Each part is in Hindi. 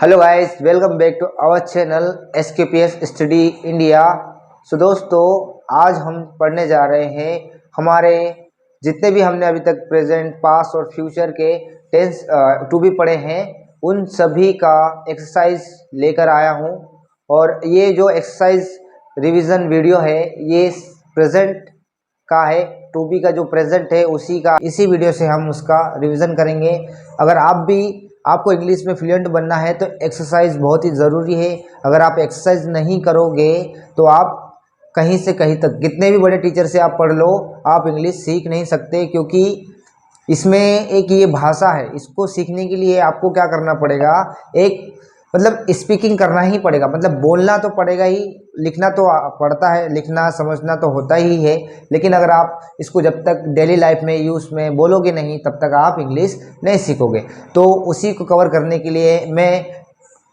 Hello guys, welcome back to our channel SKPS study India. So दोस्तों, आज हम पढ़ने जा रहे हैं हमारे जितने भी हमने अभी तक प्रेजेंट, पास और फ्यूचर के टेंस टू बी पढ़े हैं, उन सभी का एक्सरसाइज लेकर आया हूं। और ये जो एक्सरसाइज रिवीजन वीडियो है ये प्रेजेंट का है। टू बी का जो प्रेजेंट है उसी का इसी वीडियो से हम उसका रिवीजन करेंगे। अगर आपको इंग्लिश में फ्लुएंट बनना है तो एक्सरसाइज बहुत ही ज़रूरी है। अगर आप एक्सरसाइज नहीं करोगे तो आप कहीं से कहीं तक कितने भी बड़े टीचर से आप पढ़ लो, आप इंग्लिश सीख नहीं सकते। क्योंकि इसमें एक ये भाषा है, इसको सीखने के लिए आपको क्या करना पड़ेगा, एक मतलब स्पीकिंग करना ही पड़ेगा। मतलब बोलना तो पड़ेगा ही, लिखना तो पड़ता है, लिखना समझना तो होता ही है। लेकिन अगर आप इसको जब तक डेली लाइफ में यूज़ में बोलोगे नहीं, तब तक आप इंग्लिश नहीं सीखोगे। तो उसी को कवर करने के लिए मैं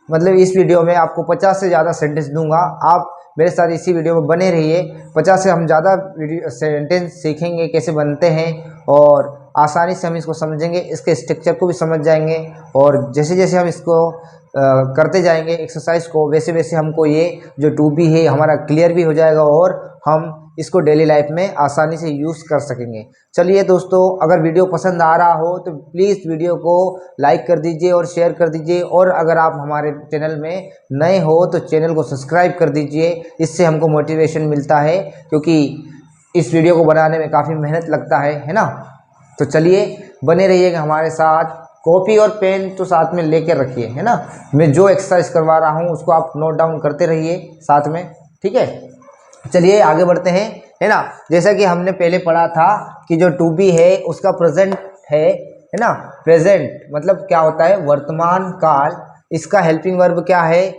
मतलब इस वीडियो में आपको 50 से ज़्यादा सेंटेंस दूंगा। आप मेरे साथ इसी वीडियो में बने रहिए। 50 से हम ज़्यादा सेंटेंस सीखेंगे कैसे बनते हैं, और आसानी से हम इसको समझेंगे, इसके स्ट्रक्चर को भी समझ जाएंगे। और जैसे जैसे हम इसको करते जाएंगे एक्सरसाइज को, वैसे वैसे हमको ये जो टू बी है हमारा क्लियर भी हो जाएगा और हम इसको डेली लाइफ में आसानी से यूज़ कर सकेंगे। चलिए दोस्तों, अगर वीडियो पसंद आ रहा हो तो प्लीज़ वीडियो को लाइक कर दीजिए और शेयर कर दीजिए। और अगर आप हमारे चैनल में नए हो तो चैनल को सब्सक्राइब कर दीजिए, इससे हमको मोटिवेशन मिलता है। क्योंकि इस वीडियो को बनाने में काफ़ी मेहनत लगता है ना। तो चलिए बने रहिएगा हमारे साथ। कॉपी और पेन तो साथ में लेकर रखिए, है ना। मैं जो एक्सरसाइज करवा रहा हूँ उसको आप नोट डाउन करते रहिए साथ में, ठीक है। चलिए आगे बढ़ते हैं, है ना। जैसा कि हमने पहले पढ़ा था कि जो टू बी है उसका प्रेजेंट है ना। प्रेजेंट मतलब क्या होता है, वर्तमान काल। इसका हेल्पिंग वर्ब क्या है,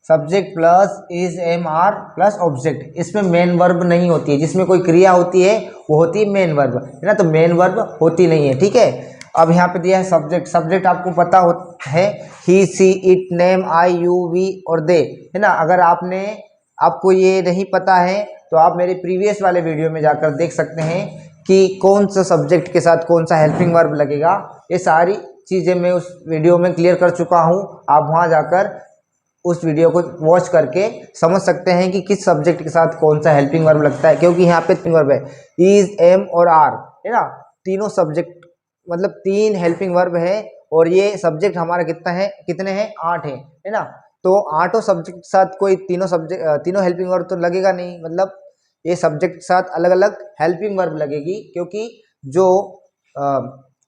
subject plus is am are plus object. इसमें मेन वर्ब नहीं होती है, जिसमें कोई क्रिया होती है वो होती है मेन वर्ब, है ना। तो मेन वर्ब होती नहीं है, ठीक है। अब यहाँ पे दिया है सब्जेक्ट। सब्जेक्ट आपको पता है, he she it name I you we और दे, है ना। अगर आपको ये नहीं पता है तो आप मेरे प्रीवियस वाले वीडियो में जाकर देख सकते हैं कि कौन सा सब्जेक्ट के साथ कौन सा हेल्पिंग वर्ब लगेगा। ये सारी चीज़ें मैं उस वीडियो में क्लियर कर चुका हूँ। आप वहाँ जाकर उस वीडियो को वॉच करके समझ सकते हैं कि किस सब्जेक्ट के साथ कौन सा हेल्पिंग वर्ब लगता है। क्योंकि यहाँ पे तीन वर्ब है, इज, एम और आर, है ना। तीनों सब्जेक्ट मतलब तीन हेल्पिंग वर्ब है। और ये सब्जेक्ट हमारा कितने हैं, 8 है ना। तो आठों सब्जेक्ट के साथ कोई तीनों हेल्पिंग वर्ब तो लगेगा नहीं। मतलब ये सब्जेक्ट के साथ अलग अलग हेल्पिंग वर्ब लगेगी। क्योंकि जो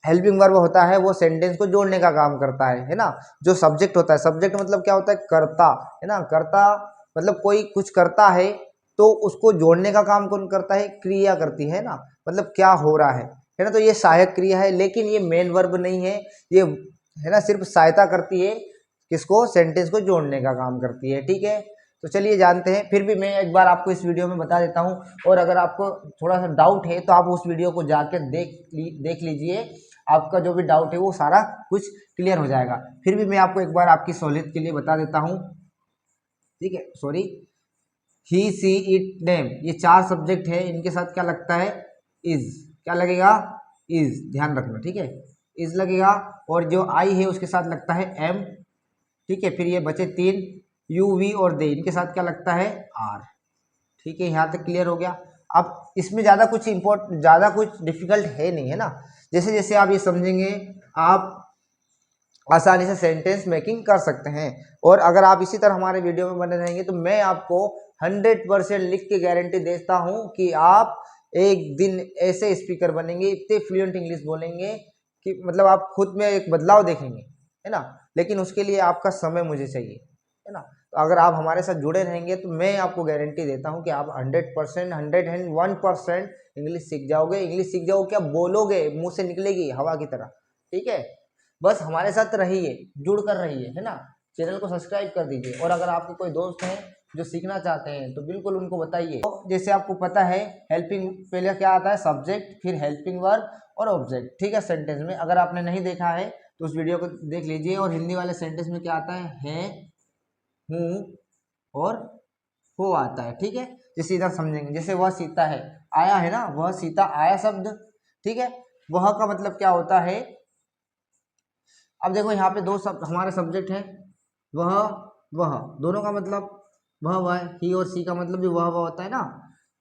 हेल्पिंग वर्ब होता है वो सेंटेंस को जोड़ने का काम करता है ना। जो सब्जेक्ट होता है, सब्जेक्ट मतलब क्या होता है, कर्ता, है ना। कर्ता मतलब कोई कुछ करता है तो उसको जोड़ने का काम कौन करता है, क्रिया करती है ना। मतलब क्या हो रहा है ना। तो ये सहायक क्रिया है, लेकिन ये मेन वर्ब नहीं है। ये, है ना, सिर्फ सहायता करती है, किसको, सेंटेंस को जोड़ने का काम करती है, ठीक है। तो चलिए जानते हैं। फिर भी मैं एक बार आपको इस वीडियो में बता देता हूँ, और अगर आपको थोड़ा सा डाउट है तो आप उस वीडियो को जाकर देख लीजिए। आपका जो भी डाउट है वो सारा कुछ क्लियर हो जाएगा। फिर भी मैं आपको एक बार आपकी सहूलियत के लिए बता देता हूँ, ठीक है। Sorry, he she it name, ये 4 सब्जेक्ट है, इनके साथ क्या लगता है, इज। क्या लगेगा, इज, ध्यान रखना, ठीक है। इज लगेगा। और जो आई है उसके साथ लगता है एम, ठीक है। फिर ये बचे 3, यू वी और दे, इनके साथ क्या लगता है, आर, ठीक है। यहाँ तक क्लियर हो गया। अब इसमें ज़्यादा कुछ डिफिकल्ट है नहीं, है ना। जैसे जैसे आप ये समझेंगे आप आसानी से सेंटेंस मेकिंग कर सकते हैं। और अगर आप इसी तरह हमारे वीडियो में बने रहेंगे तो मैं आपको 100% लिख के गारंटी देता हूं कि आप एक दिन ऐसे स्पीकर बनेंगे, इतने फ्लुएंट इंग्लिश बोलेंगे कि मतलब आप खुद में एक बदलाव देखेंगे, है ना। लेकिन उसके लिए आपका समय मुझे चाहिए, है ना। तो अगर आप हमारे साथ जुड़े रहेंगे तो मैं आपको गारंटी देता हूं कि आप 100%, 101% इंग्लिश सीख जाओगे। इंग्लिश सीख जाओगे क्या, बोलोगे, मुंह से निकलेगी हवा की तरह, ठीक है। बस हमारे साथ रहिए, जुड़ कर रहिए, है ना। चैनल को सब्सक्राइब कर दीजिए। और अगर आपके कोई दोस्त हैं जो सीखना चाहते हैं तो बिल्कुल उनको बताइए। तो जैसे आपको पता है, हेल्पिंग पहले क्या आता है, सब्जेक्ट, फिर हेल्पिंग वर्ब और ऑब्जेक्ट, ठीक है। सेंटेंस में अगर आपने नहीं देखा है तो उस वीडियो को देख लीजिए। और हिंदी वाले सेंटेंस में क्या आता है, हूँ और हो आता है, ठीक है। जैसे इधर समझेंगे, जैसे वह सीता है, आया है ना, वह सीता, आया शब्द, ठीक है। वह का मतलब क्या होता है, अब देखो यहाँ पे दो सब हमारे सब्जेक्ट हैं, वह दोनों का मतलब वह ही और सी का मतलब भी वह होता है ना।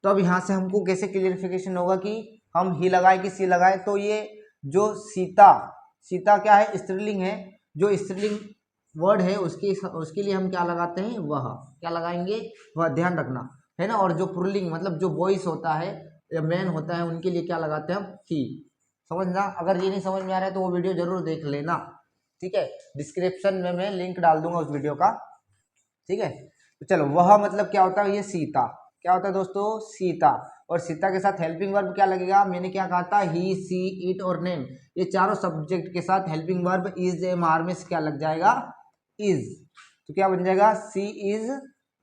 तो अब यहाँ से हमको कैसे क्लियरिफिकेशन होगा कि हम ही लगाए कि सी लगाए। तो ये जो सीता क्या है, स्त्रीलिंग है, जो स्त्रीलिंग वर्ड है उसके लिए हम क्या लगाते हैं, वह क्या लगाएंगे, वह, ध्यान रखना है ना। और जो पुल्लिंग मतलब जो बॉयज होता है या मैन होता है उनके लिए क्या लगाते हैं हम, ही। समझना, अगर ये नहीं समझ में आ रहा है तो वो वीडियो जरूर देख लेना, ठीक है। डिस्क्रिप्शन में मैं लिंक डाल दूंगा उस वीडियो का, ठीक है। तो चलो, वह मतलब क्या होता है, ये सीता क्या होता है दोस्तों, सीता। और सीता के साथ हेल्पिंग वर्ब क्या लगेगा, मैंने क्या कहा था, ही, सी, इट और नेम, ये चारों सब्जेक्ट के साथ helping verb is, am, are में क्या लग जाएगा, इज। तो क्या बन जाएगा, सी इज।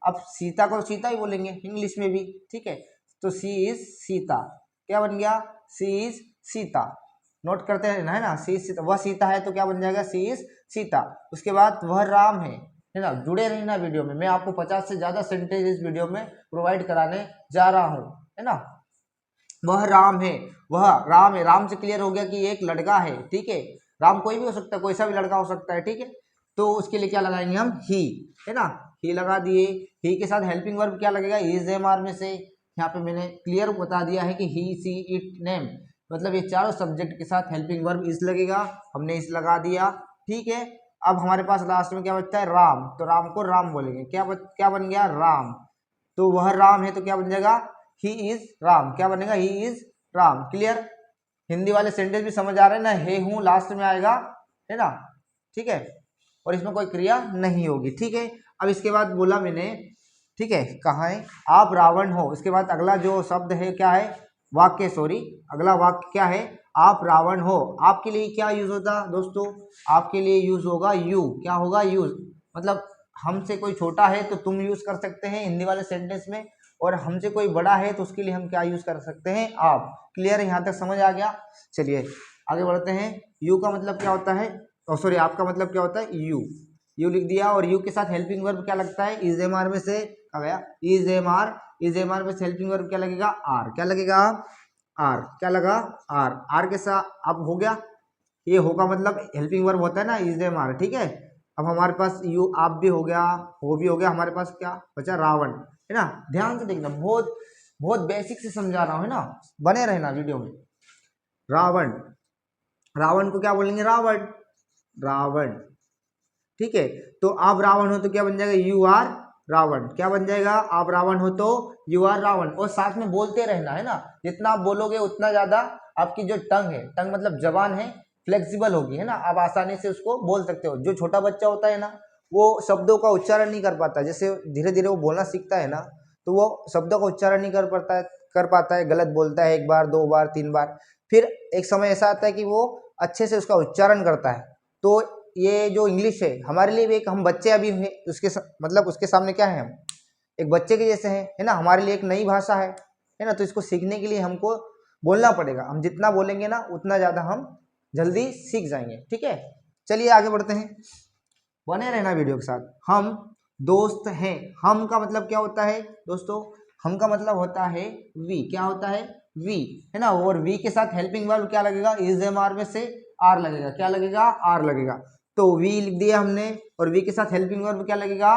अब सीता को सीता ही बोलेंगे इंग्लिश में भी, ठीक है। तो सी इज सीता, क्या बन गया, सी इज सीता। नोट करते हैं ना, है ना, सी इज सीता, वह सीता है तो क्या बन जाएगा, सी इज सीता। उसके बाद वह राम है ना। जुड़े रहना वीडियो में, मैं आपको 50 से ज्यादा सेंटेंस इस वीडियो में प्रोवाइड कराने जा रहा हूँ, है ना। वह राम है, वह राम है, राम से क्लियर हो गया कि एक लड़का है, ठीक है। राम कोई भी हो सकता है, कोई सा भी लड़का हो सकता है, ठीक है। तो उसके लिए क्या लगाएंगे हम, ही, है ना, ही लगा दिए। ही के साथ हेल्पिंग वर्ब क्या लगेगा, इज, एम, आर में से यहाँ पे मैंने क्लियर बता दिया है कि ही, सी, इट, नेम, मतलब ये चारों सब्जेक्ट के साथ हेल्पिंग वर्ब इज लगेगा, हमने इस लगा दिया, ठीक है। अब हमारे पास लास्ट में क्या बचता है, राम, तो राम को राम बोलेंगे, क्या बन गया, राम। तो वह राम है तो क्या बन जाएगा, ही इज राम, क्या बनेगा, he is Ram. Clear, Hindi वाले सेंटेंस भी समझ आ रहे हैं ना, हे हूं लास्ट में आएगा, है ना, ठीक है। और इसमें कोई क्रिया नहीं होगी, ठीक है। अब इसके बाद बोला मैंने, ठीक है, कहाँ है, आप रावण हो। इसके बाद अगला जो शब्द है क्या है, वाक्य, सॉरी, अगला वाक्य क्या है, आप रावण हो। आपके लिए क्या यूज होता दोस्तों, आपके लिए यूज होगा यू, क्या होगा, यूज, मतलब हमसे कोई छोटा है तो तुम यूज कर सकते हैं हिंदी वाले सेंटेंस में, और हमसे कोई बड़ा है तो उसके लिए हम क्या यूज कर सकते हैं, आप। क्लियर है, यहाँ तक समझ आ गया। चलिए आगे बढ़ते हैं। यू का मतलब क्या होता है, सॉरी, आपका मतलब क्या होता है, यू लिख दिया। और यू के साथ हेल्पिंग वर्ब क्या लगता है, इज, एम, आर में से आ गया, is, am, are, is, am, are में से हेल्पिंग वर्ब क्या लगेगा, आर, क्या लगेगा, आर, क्या लगा, आर के साथ अब हो गया। ये होगा मतलब हेल्पिंग वर्ब होता है ना, इज, एम, आर, ठीक है। अब हमारे पास यू, आप भी हो गया, वो भी हो गया, हमारे पास क्या बचा, रावण, है ना। ध्यान से देखना, बहुत बहुत बेसिक से समझा रहा हूँ, है ना, बने रहना वीडियो में। रावण, रावण को क्या बोलेंगे, रावण, रावण, ठीक है। तो आप रावण हो तो क्या बन जाएगा, यू आर रावण, क्या बन जाएगा, आप रावण हो तो यू आर रावण। और साथ में बोलते रहना, है ना, जितना आप बोलोगे उतना ज्यादा आपकी जो टंग है, टंग मतलब जबान है, फ्लेक्सिबल होगी, है ना, आप आसानी से उसको बोल सकते हो। जो छोटा बच्चा होता है ना, वो शब्दों का उच्चारण नहीं कर पाता, जैसे धीरे धीरे वो बोलना सीखता है ना, तो वो शब्दों का उच्चारण नहीं कर पाता है, गलत बोलता है, एक बार, दो बार, तीन बार, फिर एक समय ऐसा आता है कि वो अच्छे से उसका उच्चारण करता है। तो ये जो इंग्लिश है हमारे लिए भी एक, हम बच्चे अभी हैं, मतलब उसके सामने क्या है, हम एक बच्चे के जैसे हैं, है ना, हमारे लिए एक नई भाषा है ना। तो इसको सीखने के लिए हमको बोलना पड़ेगा, हम जितना बोलेंगे ना उतना ज़्यादा हम जल्दी सीख जाएंगे, ठीक है। चलिए आगे बढ़ते हैं, बने रहना वीडियो के साथ। हम दोस्त हैं, हम का मतलब क्या होता है दोस्तों, हम का मतलब होता है वी, क्या होता है, वी, है ना। और वी के साथ हेल्पिंग वर्ब क्या लगेगा, इज, एम, आर में से आर लगेगा, क्या लगेगा, आर लगेगा। तो वी लिख दिया हमने, और वी के साथ हेल्पिंग वर्ब क्या लगेगा,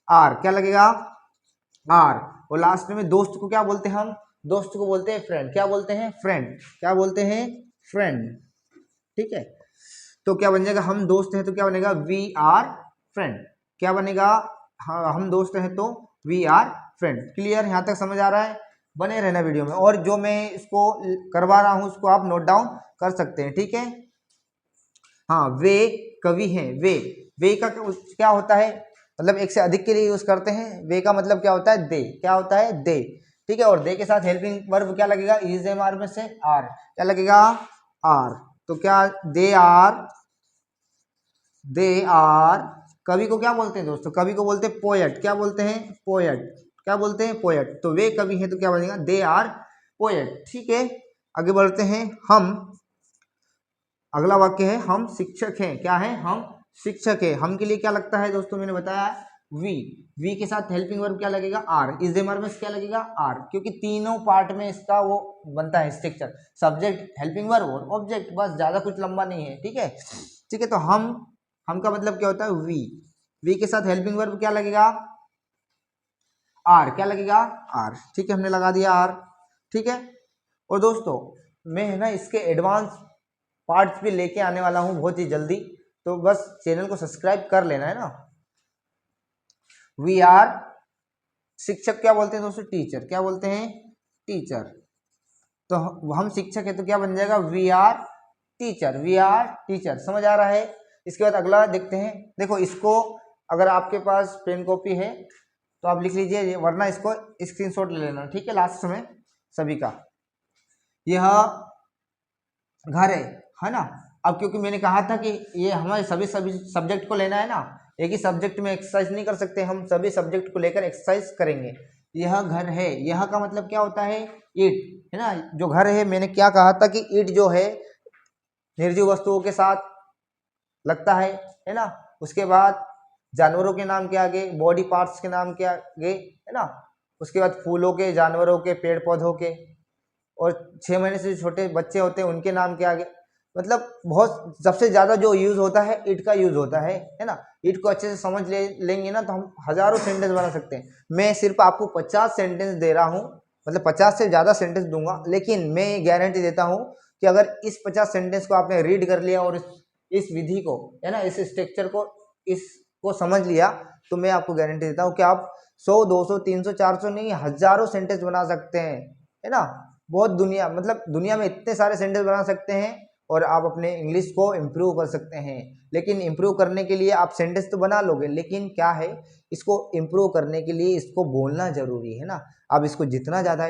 आर, क्या लगेगा, आर। और लास्ट में दोस्त को क्या बोलते हैं हम, दोस्त को बोलते हैं फ्रेंड, क्या बोलते हैं, फ्रेंड, क्या बोलते हैं, फ्रेंड, ठीक है। तो क्या बन जाएगा, हम दोस्त हैं तो क्या बनेगा, वी आर फ्रेंड, क्या बनेगा, हाँ, हम दोस्त हैं तो वी आर फ्रेंड। क्लियर, यहाँ तक समझ आ रहा है, बने रहना वीडियो में। और जो मैं इसको करवा रहा हूँ उसको आप नोट डाउन कर सकते हैं, ठीक है। हाँ, वे कवि हैं, वे का क्या होता है, मतलब एक से अधिक के लिए यूज करते हैं। वे का मतलब क्या होता है, दे, क्या होता है, दे, ठीक है। और दे के साथ हेल्पिंग वर्ब क्या लगेगा, इज, एम, आर में से आर, क्या लगेगा, आर। तो क्या, दे आर, कवि को क्या बोलते हैं दोस्तों, कवि को बोलते हैं पोएट, क्या बोलते हैं, पोएट, क्या बोलते हैं, पोएट। तो वे कवि हैं तो क्या बनेगा, दे आर पोएट, ठीक है। आगे बढ़ते हैं, हम, अगला वाक्य है, हम शिक्षक हैं, क्या है, हम शिक्षक है। हम के लिए क्या लगता है दोस्तों, मैंने बताया वी के साथ हेल्पिंग वर्ब क्या लगेगा, आर, इज, एम, आर में क्या लगेगा, आर, क्योंकि तीनों पार्ट में इसका वो बनता है स्ट्रक्चर, सब्जेक्ट, हेल्पिंग वर्ब और ऑब्जेक्ट, बस ज्यादा कुछ लंबा नहीं है, ठीक है। ठीक है। तो हम का मतलब क्या होता है वी के साथ हेल्पिंग वर्ब क्या लगेगा आर, क्या लगेगा आर, ठीक है, हमने लगा दिया आर, ठीक है। और दोस्तों मैं है ना इसके एडवांस पार्ट्स भी लेके आने वाला हूँ बहुत ही जल्दी, तो बस चैनल को सब्सक्राइब कर लेना है ना। वी आर, शिक्षक क्या बोलते हैं दोस्तों, टीचर, क्या बोलते हैं टीचर। तो हम शिक्षक है तो क्या बन जाएगा we are teacher, we are teacher, समझ आ रहा है। इसके बाद अगला देखते हैं, देखो इसको अगर आपके पास पेन कॉपी है तो आप लिख लीजिए, वरना इसको स्क्रीनशॉट ले लेना, ठीक है, लास्ट समय सभी का। यह घर है ना। अब क्योंकि मैंने कहा था कि ये हमारे सभी सब्जेक्ट को लेना है ना, एक ही सब्जेक्ट में एक्सरसाइज नहीं कर सकते, हम सभी सब्जेक्ट को लेकर एक्सरसाइज करेंगे। यह घर है, यह का मतलब क्या होता है ईट, है ना। जो घर है मैंने क्या कहा था कि ईट जो है निर्जीव वस्तुओं के साथ लगता है ना। उसके बाद जानवरों के नाम के आगे, बॉडी पार्ट्स के नाम के आगे, है ना। उसके बाद फूलों के, जानवरों के, पेड़ पौधों के, और 6 महीने से छोटे बच्चे होते हैं उनके नाम के आगे। मतलब बहुत सबसे ज्यादा जो यूज होता है ईट का यूज होता है ना। ईट को अच्छे से समझ लेंगे ना तो हम हजारों सेंटेंस बना सकते हैं। मैं सिर्फ आपको 50 सेंटेंस दे रहा हूँ, मतलब 50 से ज्यादा सेंटेंस दूंगा, लेकिन मैं गारंटी देता हूँ कि अगर इस 50 सेंटेंस को आपने रीड कर लिया और इस विधि को, है ना, इस स्ट्रक्चर को, इसको समझ लिया, तो मैं आपको गारंटी देता हूँ कि आप 100, 200, 300, 400 नहीं, हजारों सेंटेंस बना सकते हैं, है ना। बहुत दुनिया, मतलब दुनिया में इतने सारे सेंटेंस बना सकते हैं और आप अपने इंग्लिश को इम्प्रूव कर सकते हैं। लेकिन इम्प्रूव करने के लिए आप सेंटेंस तो बना लोगे, लेकिन क्या है, इसको इम्प्रूव करने के लिए इसको बोलना जरूरी है ना। आप इसको जितना ज़्यादा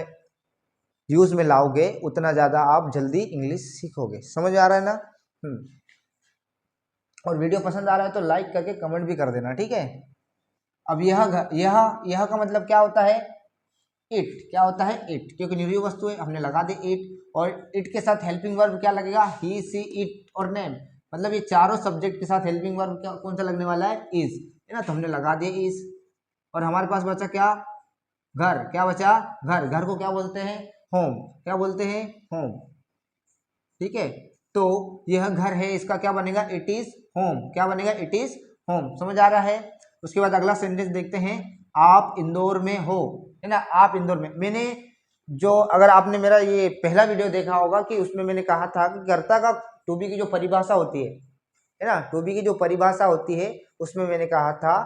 यूज में लाओगे उतना ज़्यादा आप जल्दी इंग्लिश सीखोगे। समझ आ रहा है ना। और वीडियो पसंद आ रहा है तो लाइक करके कमेंट भी कर देना, ठीक है। अब यह का मतलब क्या होता है इट, क्या होता है इट, क्योंकि निर्जीव वस्तु है हमने लगा दी इट। और इट के साथ हेल्पिंग वर्ब क्या लगेगा ही, सी, इट और नेम, मतलब ये चारों सब्जेक्ट के साथ हेल्पिंग वर्ब क्या कौन सा लगने वाला है इज, है ना। तो हमने लगा दिया इज। और हमारे पास बचा क्या घर, क्या बचा घर, घर को क्या बोलते हैं होम, क्या बोलते हैं होम, ठीक है। तो यह घर है, इसका क्या बनेगा इट इज होम, क्या बनेगा इट इज होम, समझ आ रहा है। उसके बाद अगला सेंटेंस देखते हैं, आप इंदौर में हो, है ना। आप इंदौर में, मैंने जो, अगर आपने मेरा ये पहला वीडियो देखा होगा कि उसमें मैंने कहा था कि कर्ता का टू बी की जो परिभाषा होती है ना, टू बी की जो परिभाषा होती है उसमें मैंने कहा था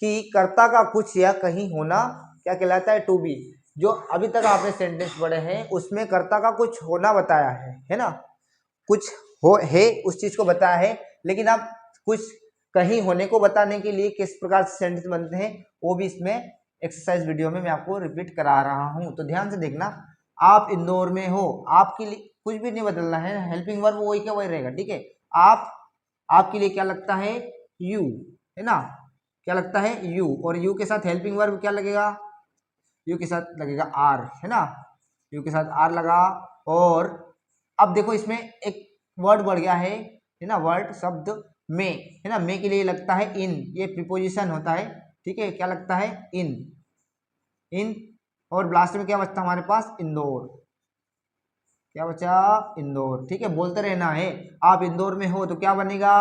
कि कर्ता का कुछ या कहीं होना क्या कहलाता है टू बी। जो अभी तक आपने सेंटेंस पढ़े हैं उसमें कर्ता का कुछ होना बताया है ना, कुछ हो है उस चीज को बताया है। लेकिन अब कुछ कहीं होने को बताने के लिए किस प्रकार से सेंटेंस बनते हैं वो भी इसमें एक्सरसाइज वीडियो में मैं आपको रिपीट करा रहा हूं, तो ध्यान से देखना। आप इंदौर में हो, आपके लिए कुछ भी नहीं बदलना है, हेल्पिंग वर्ब वही क्या वही रहेगा, ठीक है। आप, आपके लिए क्या लगता है यू, है ना, क्या लगता है यू। और यू के साथ हेल्पिंग वर्ब क्या लगेगा, यू के साथ लगेगा आर, है ना, यू के साथ आर लगा। और अब देखो इसमें एक वर्ड बढ़ गया है ना, वर्ड शब्द में, है ना, में के लिए लगता है इन, ये प्रीपोजिशन होता है, ठीक है, क्या लगता है इन, इन। और लास्ट में क्या बचता हमारे पास इंदौर, क्या बचा इंदौर, ठीक है, बोलते रहना है। आप इंदौर में हो तो क्या बनेगा,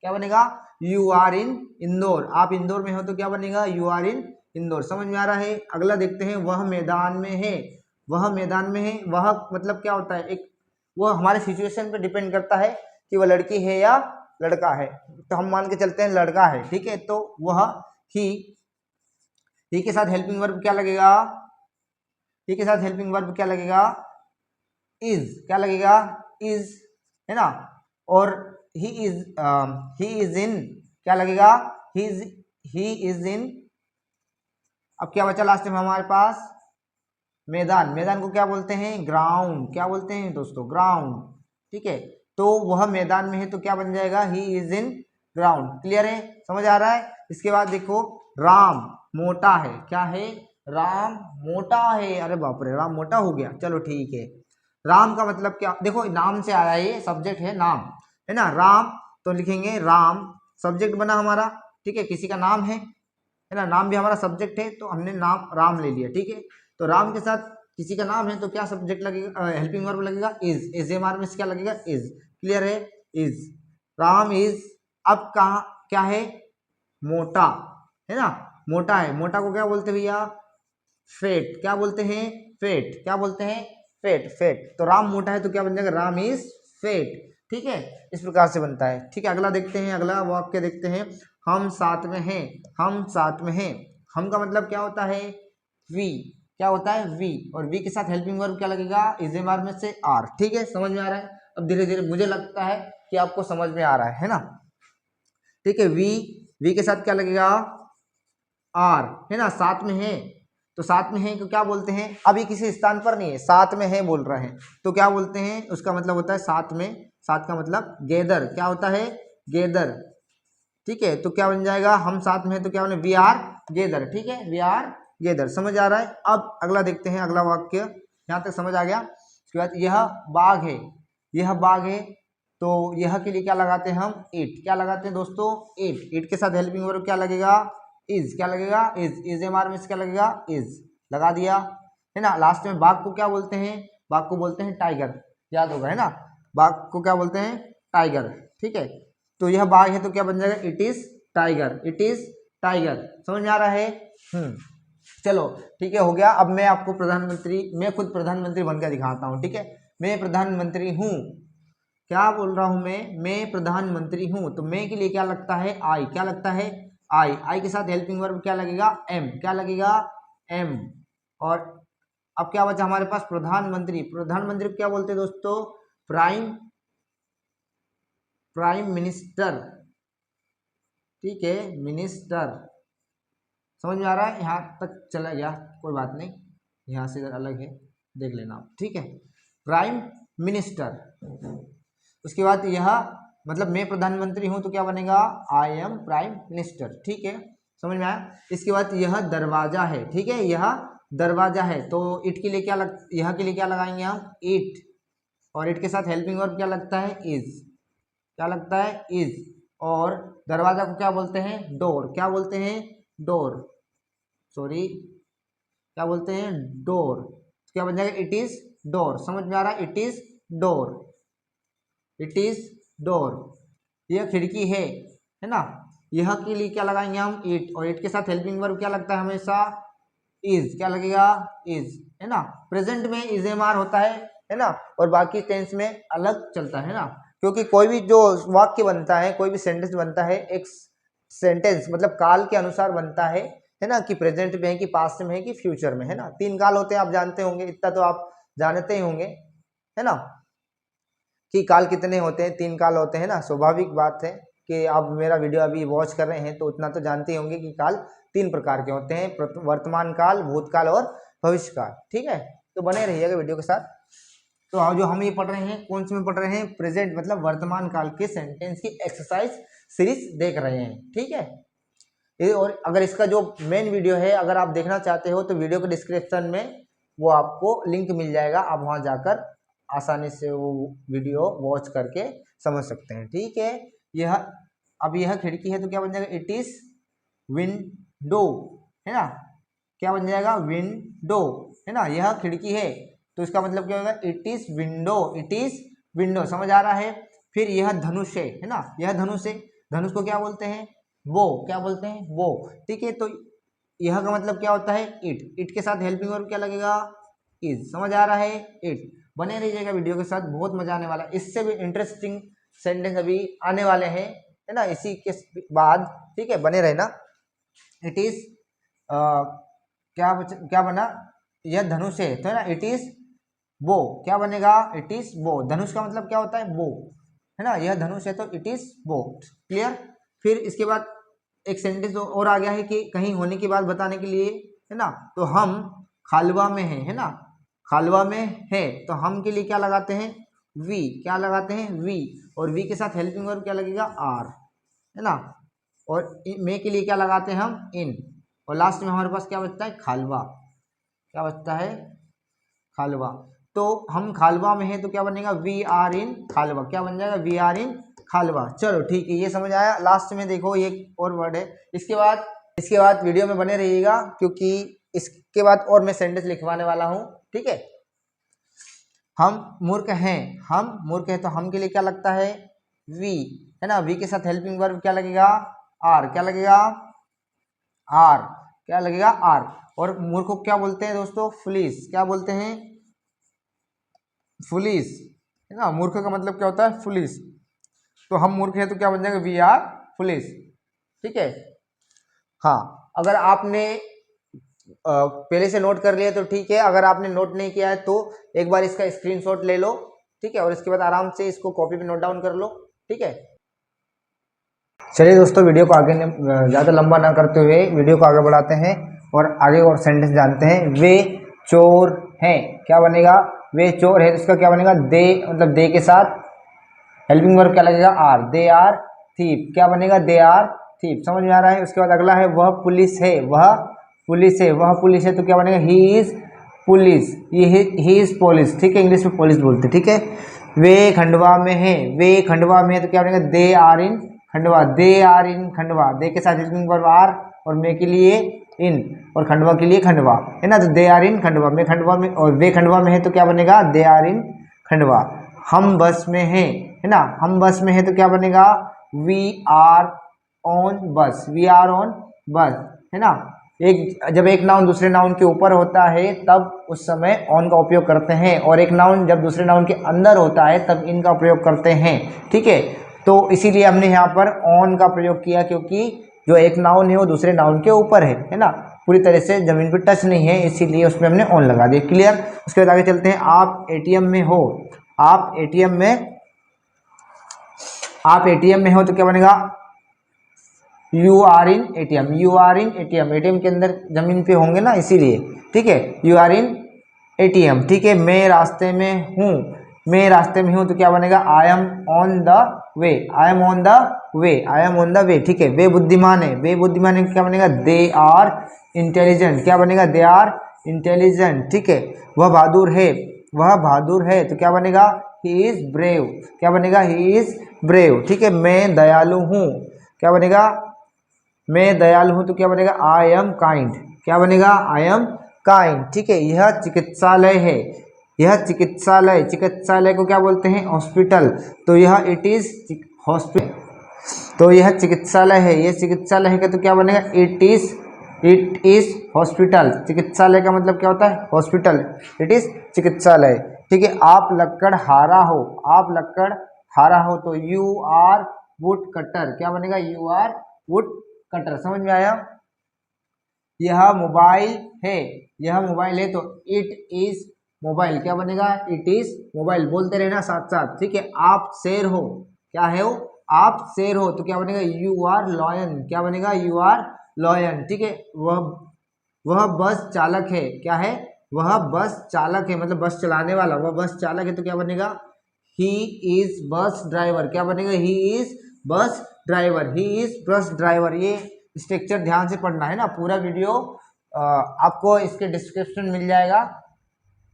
क्या बनेगा यू आर इन इंदौर, आप इंदौर में हो तो क्या बनेगा यू आर इन इंदौर। समझ में आ रहा है। अगला देखते हैं, वह मैदान में है, वह मैदान में है, वह मतलब क्या होता है एक, वो हमारे सिचुएशन पे डिपेंड करता है कि वह लड़की है या लड़का है। तो हम मान के चलते हैं लड़का है, ठीक है, तो वह ही के साथ हेल्पिंग वर्ब क्या लगेगा, ही के साथ हेल्पिंग वर्ब क्या लगेगा इज, क्या लगेगा इज, है ना। और ही इज इन क्या लगेगा ही इज इन। अब क्या बचा लास्ट में हमारे पास मैदान, मैदान को क्या बोलते हैं ग्राउंड, क्या बोलते हैं दोस्तों ग्राउंड, ठीक है। तो वह मैदान में है तो क्या बन जाएगा he is in ground. Clear है, समझ आ रहा है। इसके बाद देखो राम मोटा है, क्या है राम मोटा है, अरे बाप रे राम मोटा हो गया, चलो ठीक है। राम का मतलब क्या, देखो नाम से आया, ये सब्जेक्ट है नाम, है ना, राम, तो लिखेंगे राम, सब्जेक्ट बना हमारा, ठीक है, किसी का नाम है ना, नाम भी हमारा सब्जेक्ट है तो हमने नाम राम ले लिया, ठीक है। तो राम के साथ किसी का नाम है तो क्या सब्जेक्ट लगेगा हेल्पिंग वर्ब लगेगा इज, एज एम आर में क्या लगेगा इज। क्लियर है इज। राम इज, अब कहा क्या है, मोटा है ना, मोटा है, मोटा को क्या बोलते हैं भैया, फेट, क्या बोलते हैं, फेट, क्या बोलते हैं, फेट, फेट। तो राम मोटा है तो क्या बन जाएगा, राम इज फेट। ठीक है, इस प्रकार से बनता है। ठीक है, अगला देखते हैं, अगला वाक्य देखते हैं। हम साथ में हैं, हम साथ में हैं। हम का मतलब क्या होता है, वी, क्या होता है, वी, और वी के साथ हेल्पिंग वर्ब क्या लगेगा, इज एम आर में से आर। ठीक है, समझ में आ रहा है। अब धीरे धीरे मुझे लगता है कि आपको समझ में आ रहा है ना। ठीक है, वी के साथ क्या लगेगा, आर, है ना, साथ में है, तो साथ में है तो क्या बोलते हैं, अभी किसी स्थान पर नहीं है, साथ में है बोल रहे हैं, तो क्या बोलते हैं, उसका मतलब होता है साथ में, साथ का मतलब गेदर, क्या होता है, गेदर। ठीक है, तो क्या बन जाएगा, हम साथ में है तो क्या बने, वी आर गेदर। ठीक है, वी आर गेदर, समझ आ रहा है। अब अगला देखते हैं, अगला वाक्य, यहाँ तक समझ आ गया। उसके बाद यह बाग है, यह बाग है, तो यह के लिए क्या लगाते हैं हम, इट, क्या लगाते हैं दोस्तों, इट, इट के साथ हेल्पिंग वर्ब क्या लगेगा, इज, क्या लगेगा, इज एम आर में क्या लगेगा, इज, लगा दिया, है ना। लास्ट में बाघ को क्या बोलते हैं, बाघ को बोलते हैं टाइगर, याद होगा, है ना, बाघ को क्या बोलते हैं, टाइगर। ठीक है, तो यह बाघ है तो क्या बन जाएगा, it is tiger, it is tiger, समझ में आ रहा है। चलो ठीक है, हो गया। अब मैं आपको प्रधानमंत्री, मैं खुद प्रधानमंत्री बनकर दिखाता हूँ। ठीक है, मैं प्रधानमंत्री हूँ, क्या बोल रहा हूं मैं प्रधानमंत्री हूं, तो मैं के लिए क्या लगता है, आई, क्या लगता है, आई, आई के साथ हेल्पिंग वर्ब क्या लगेगा, एम, क्या लगेगा, एम। और अब क्या बचा हमारे पास, प्रधानमंत्री, प्रधानमंत्री को क्या बोलते हैं दोस्तों, प्राइम, प्राइम मिनिस्टर। ठीक है, मिनिस्टर, समझ में आ रहा है, यहाँ तक चला गया, कोई बात नहीं, यहाँ से इधर अलग है, देख लेना आप। ठीक है, प्राइम मिनिस्टर। उसके बाद यह मतलब मैं प्रधानमंत्री हूं तो क्या बनेगा, आई एम प्राइम मिनिस्टर। ठीक है, समझ में आया। इसके बाद यह दरवाजा है, ठीक है, यह दरवाजा है, तो इट के लिए क्या यह के लिए क्या लगाएंगे हम, इट, और इट के साथ हेल्पिंग वर्ब क्या लगता है, इज, क्या लगता है, इज। और दरवाजा को क्या बोलते हैं, डोर, क्या बोलते हैं, डोर, सॉरी, क्या बोलते हैं, डोर। क्या बन जाएगा, इट इज डोर, समझ में आ रहा है, it is door, it is door. यह खिड़की है ना, यह के लिए क्या लगाएंगे हम, इट, और इट के साथ हेल्पिंग वर्ब क्या लगता है हमेशा, इज, क्या लगेगा, इज, है ना। प्रेजेंट में इज एम आर होता है ना, और बाकी टेंस में अलग चलता है ना, क्योंकि कोई भी जो वाक्य बनता है, कोई भी सेंटेंस बनता है, एक सेंटेंस मतलब काल के अनुसार बनता है ना, कि प्रेजेंट में है, कि पास्ट में है, कि फ्यूचर में, है ना। 3 काल होते हैं, आप जानते होंगे, इतना तो आप जानते ही होंगे, है ना, कि काल कितने होते हैं, 3 काल होते हैं ना। स्वाभाविक बात है कि आप मेरा वीडियो अभी वॉच कर रहे हैं तो उतना तो जानते ही होंगे कि काल 3 प्रकार के होते हैं, वर्तमान काल, भूतकाल और भविष्य काल। ठीक है, तो बने रहिएगा वीडियो के साथ। तो आज जो हम ये पढ़ रहे हैं, कौन से में पढ़ रहे हैं, प्रेजेंट मतलब वर्तमान काल के सेंटेंस की एक्सरसाइज सीरीज देख रहे हैं। ठीक है, और अगर इसका जो मेन वीडियो है अगर आप देखना चाहते हो तो वीडियो के डिस्क्रिप्शन में वो आपको लिंक मिल जाएगा, आप वहां जाकर आसानी से वो वीडियो वॉच करके समझ सकते हैं। ठीक है, यह अब यह खिड़की है तो क्या बन जाएगा, इट इज विंडो, है ना, क्या बन जाएगा, विंडो, है ना, यह खिड़की है तो इसका मतलब क्या होगा, it is window, it is window, समझ आ रहा है। फिर यह धनुष है ना, यह धनुष है, धनुष को क्या बोलते हैं, वो, क्या बोलते हैं, वो। ठीक है, तो यह का मतलब क्या होता है, इट, इट के साथ हेल्पिंग वर्ब क्या लगेगा, इज, समझ आ रहा है, इट। बने रहिएगा वीडियो के साथ, बहुत मजा आने वाला है, इससे भी इंटरेस्टिंग सेंटेंस अभी आने वाले हैं, है ना, इसी के बाद। ठीक है, बने रहना। इट इज क्या बना, यह धनुष है तो है ना, इट इज बो, क्या बनेगा, इट इज बो, धनुष का मतलब क्या होता है, बो, है ना, यह धनुष है तो इट इज बो, क्लियर। फिर इसके बाद एक सेंटेंस और आ गया है कि कहीं होने की बात बताने के लिए, है ना, तो हम खालवा में है ना, खालवा में है तो हम के लिए क्या लगाते हैं, वी, क्या लगाते हैं, वी, और वी के साथ हेल्पिंग वर्ब क्या लगेगा, आर, है ना, और मे के लिए क्या लगाते हैं हम, इन, और लास्ट में हमारे पास क्या बचता है, खालवा, क्या बचता है, खालवा। तो हम खालवा में हैं तो क्या बनेगा, वी आर इन खालवा, क्या बन जाएगा, वी आर इन खालवा। चलो ठीक है, ये समझ आया। लास्ट में देखो ये और वर्ड है, इसके बाद वीडियो में बने रहिएगा क्योंकि इसके बाद और मैं सेंटेंस लिखवाने वाला हूँ। ठीक है, हम मूर्ख हैं, हम मूर्ख हैं तो हम के लिए क्या लगता है, वी, है ना। वी के साथ हेल्पिंग वर्ब क्या लगेगा, आर, क्या लगेगा, आर, क्या लगेगा, आर। और मूर्ख को क्या बोलते हैं दोस्तों, फुलिश, क्या बोलते हैं, फुलिश, है ना। मूर्ख का मतलब क्या होता है, फुलिश। तो हम मूर्ख हैं तो क्या बन जाएगा, वी आर फुलिश, ठीक है। हाँ, अगर आपने पहले से नोट कर लिया तो ठीक है, अगर आपने नोट नहीं किया है तो एक बार इसका स्क्रीनशॉट ले लो, ठीक है, और इसके बाद आराम से इसको कॉपी पे नोट डाउन कर लो, ठीक है। चलिए दोस्तों, वीडियो को आगे ज़्यादा लंबा ना करते हुए वीडियो को आगे बढ़ाते हैं और आगे और सेंटेंस जानते हैं। वे चोर हैं, क्या बनेगा, वे चोर है तो इसका क्या बनेगा, दे, मतलब दे के साथ हेल्पिंग वर्ब क्या लगेगा, आर, दे आर थीप, क्या बनेगा, दे आर थीप। समझ में आ रहा है। उसके बाद अगला है वह पुलिस है, वह पुलिस है, वह पुलिस है तो क्या बनेगा, ही इज पुलिस, ये ही इज पुलिस, ठीक है, इंग्लिश में पुलिस बोलते, ठीक है। वे खंडवा में है, वे खंडवा में है तो क्या बनेगा, they are in Khandwa, they are in Khandwa, they के साथ हेल्पिंग वर्ब आर और मे के लिए इन और खंडवा के लिए खंडवा, है ना। तो दे आर इन खंडवा, मैं खंडवा में, और वे खंडवा में है तो क्या बनेगा, दे आर इन खंडवा। हम बस में हैं, है ना, हम बस में है तो क्या बनेगा, वी आर ऑन बस, वी आर ऑन बस, है ना। जब एक नाउन दूसरे नाउन के ऊपर होता है तब उस समय ऑन का उपयोग करते हैं, और एक नाउन जब दूसरे नाउन के अंदर होता है तब इन का प्रयोग करते हैं, ठीक है। तो इसीलिए हमने यहाँ पर ऑन का प्रयोग किया, क्योंकि जो एक नाउन है वो दूसरे नाउन के ऊपर है ना, पूरी तरह से जमीन पर टच नहीं है, इसीलिए उसमें हमने ऑन लगा दिया, क्लियर। उसके बाद आगे चलते हैं। आप एटीएम में हो, आप एटीएम में, आप एटीएम में हो तो क्या बनेगा, you are in ATM, you are in ATM, ATM के अंदर जमीन पे होंगे ना, इसीलिए, ठीक है, यू आर इन एटीएम, ठीक है। मैं रास्ते में हूँ, मैं रास्ते में हूँ तो क्या बनेगा, I am on the way, I am on the way, I am on the way, ठीक है। वे बुद्धिमान है, वे बुद्धिमान है क्या बनेगा, दे आर इंटेलिजेंट, क्या बनेगा, दे आर इंटेलिजेंट, ठीक है। वह बहादुर है, वह बहादुर है तो क्या बनेगा, ही इज ब्रेव, क्या बनेगा, ही इज ब्रेव, ठीक है। मैं दयालु हूँ, क्या बनेगा, मैं दयालु हूँ तो क्या बनेगा, आई एम काइंड, क्या बनेगा, आई एम काइंड, ठीक है। यह चिकित्सालय है, यह चिकित्सालय, चिकित्सालय को क्या बोलते हैं, हॉस्पिटल, तो यह इट इज हॉस्पिटल, तो यह चिकित्सालय है, यह चिकित्सालय है तो क्या बनेगा, इट इज हॉस्पिटल, चिकित्सालय का मतलब क्या होता है, हॉस्पिटल, इट इज चिकित्सालय, ठीक है। आप लकड़हारा हो, आप लकड़हारा हो तो यू आर वुड कटर, क्या बनेगा, यू आर वुड कटर, समझ में आया। यह मोबाइल है, यह मोबाइल है तो इट इज मोबाइल, क्या बनेगा, इट इज मोबाइल, बोलते रहना साथ साथ, ठीक है। आप शेर हो, क्या है वो, आप शेर हो तो क्या बनेगा, यू आर लॉयन, क्या बनेगा, यू आर लॉयन, ठीक है। वह बस चालक है, क्या है, वह बस चालक है, मतलब बस चलाने वाला, वह बस चालक है तो क्या बनेगा, ही इज बस ड्राइवर, क्या बनेगा, he is bus driver, he is bus driver. ये स्ट्रक्चर ध्यान से पढ़ना है ना, पूरा वीडियो आपको इसके डिस्क्रिप्शन मिल जाएगा,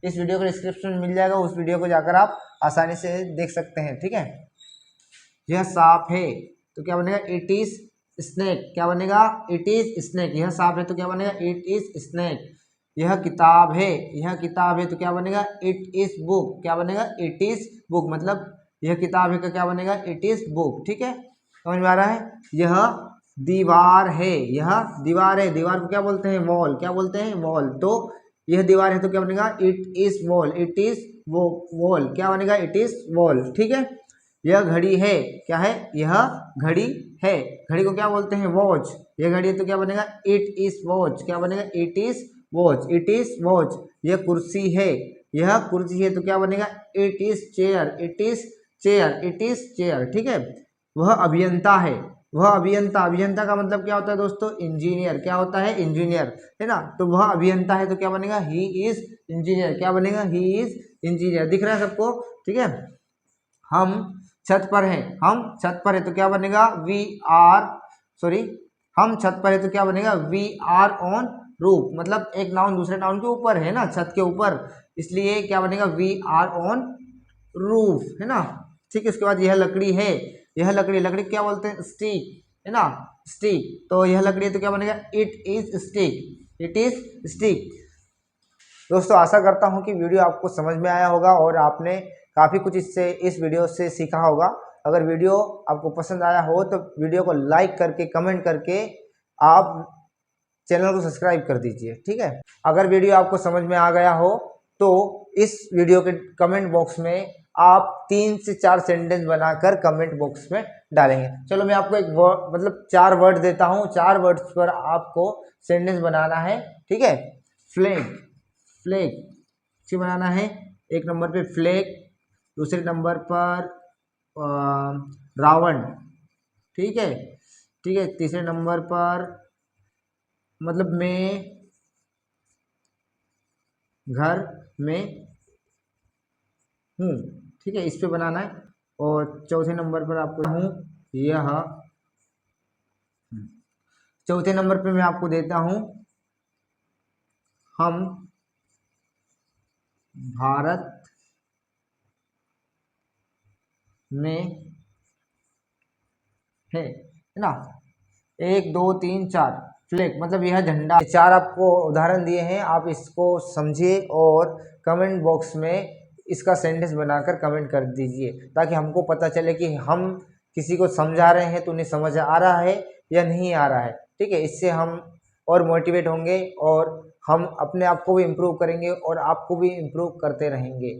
इस वीडियो का डिस्क्रिप्शन मिल जाएगा, उस वीडियो को जाकर आप आसानी से देख सकते हैं, ठीक है। यह सांप है तो क्या बनेगा, इट इज स्नेक, क्या बनेगा, इट इज स्नेक, यह सांप है तो क्या बनेगा, इट इज स्नेक। यह किताब है, यह किताब है तो क्या बनेगा, इट इज बुक, क्या बनेगा, इट इज बुक, मतलब यह किताब है का क्या बनेगा, इट इज बुक, ठीक है, समझ में आ रहा है। यह दीवार है, यह दीवार है, दीवार को क्या बोलते हैं, वॉल, क्या बोलते हैं, वॉल, तो यह दीवार है तो क्या बनेगा, it is wall, it is वो वॉल, क्या बनेगा, इट इज वॉल, ठीक है। यह घड़ी है, क्या है, यह घड़ी है, घड़ी को क्या बोलते हैं, वॉच, यह घड़ी है तो क्या बनेगा, इट इज वॉच, क्या बनेगा, it is watch, it is watch. यह कुर्सी है, यह कुर्सी है तो क्या बनेगा, it is chair, it is chair, it is chair, ठीक है। वह अभियंता है, वह अभियंता, अभियंता का मतलब क्या होता है दोस्तों, इंजीनियर, क्या होता है, इंजीनियर, है ना। तो वह अभियंता है तो क्या बनेगा, ही इज इंजीनियर, क्या बनेगा, ही इज इंजीनियर, दिख रहा है सबको, ठीक है। हम छत पर हैं, हम छत पर है तो क्या बनेगा, वी आर, सॉरी, हम छत पर है तो क्या बनेगा, वी आर ऑन रूफ, मतलब एक नाउन दूसरे नाउन के ऊपर है ना, छत के ऊपर, इसलिए क्या बनेगा, वी आर ऑन रूफ, है ना, ठीक है। उसके बाद यह लकड़ी है, यह लकड़ी, लकड़ी क्या बोलते हैं, स्टिक, है ना, स्टिक, तो यह लकड़ी है तो क्या बनेगा, it is stick, it is stick. दोस्तों आशा करता हूं कि वीडियो आपको समझ में आया होगा और आपने काफ़ी कुछ इससे, इस वीडियो से सीखा होगा। अगर वीडियो आपको पसंद आया हो तो वीडियो को लाइक करके कमेंट करके आप चैनल को सब्सक्राइब कर दीजिए, ठीक है। अगर वीडियो आपको समझ में आ गया हो तो इस वीडियो के कमेंट बॉक्स में आप 3 से 4 सेंटेंस बनाकर कमेंट बॉक्स में डालेंगे। चलो मैं आपको एक वर्ड मतलब 4 वर्ड देता हूँ, 4 वर्ड्स पर आपको सेंटेंस बनाना है, ठीक है। फ्लैग, फ्लैग से बनाना है। एक नंबर पे फ्लैग, दूसरे नंबर पर रावण, ठीक है, ठीक है। तीसरे नंबर पर मतलब मैं घर में हूँ, ठीक है, इस पे बनाना है। और चौथे नंबर पर आपको हूँ यह, चौथे नंबर पे मैं आपको देता हूँ हम भारत में है ना। 1 2 3 4 फ्लैग मतलब यह झंडा। 4 आपको उदाहरण दिए हैं, आप इसको समझिए और कमेंट बॉक्स में इसका सेंटेंस बनाकर कमेंट कर दीजिए ताकि हमको पता चले कि हम किसी को समझा रहे हैं तो उन्हें समझ आ रहा है या नहीं आ रहा है, ठीक है। इससे हम और मोटिवेट होंगे और हम अपने आप को भी इम्प्रूव करेंगे और आपको भी इम्प्रूव करते रहेंगे।